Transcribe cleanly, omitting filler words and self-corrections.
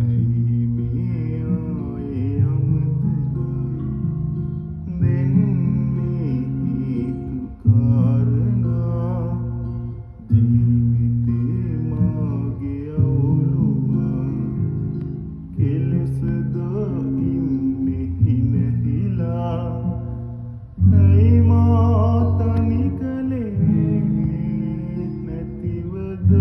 ඇයි මේ ආයේ අමතලා දෙන්නේ හේතු කාරණා ජීවිතේ මාගේ අවුලුවා කෙලෙසද ඉන්නේ හිනහිලා ඇයි මා තනි කලේ නැතිවද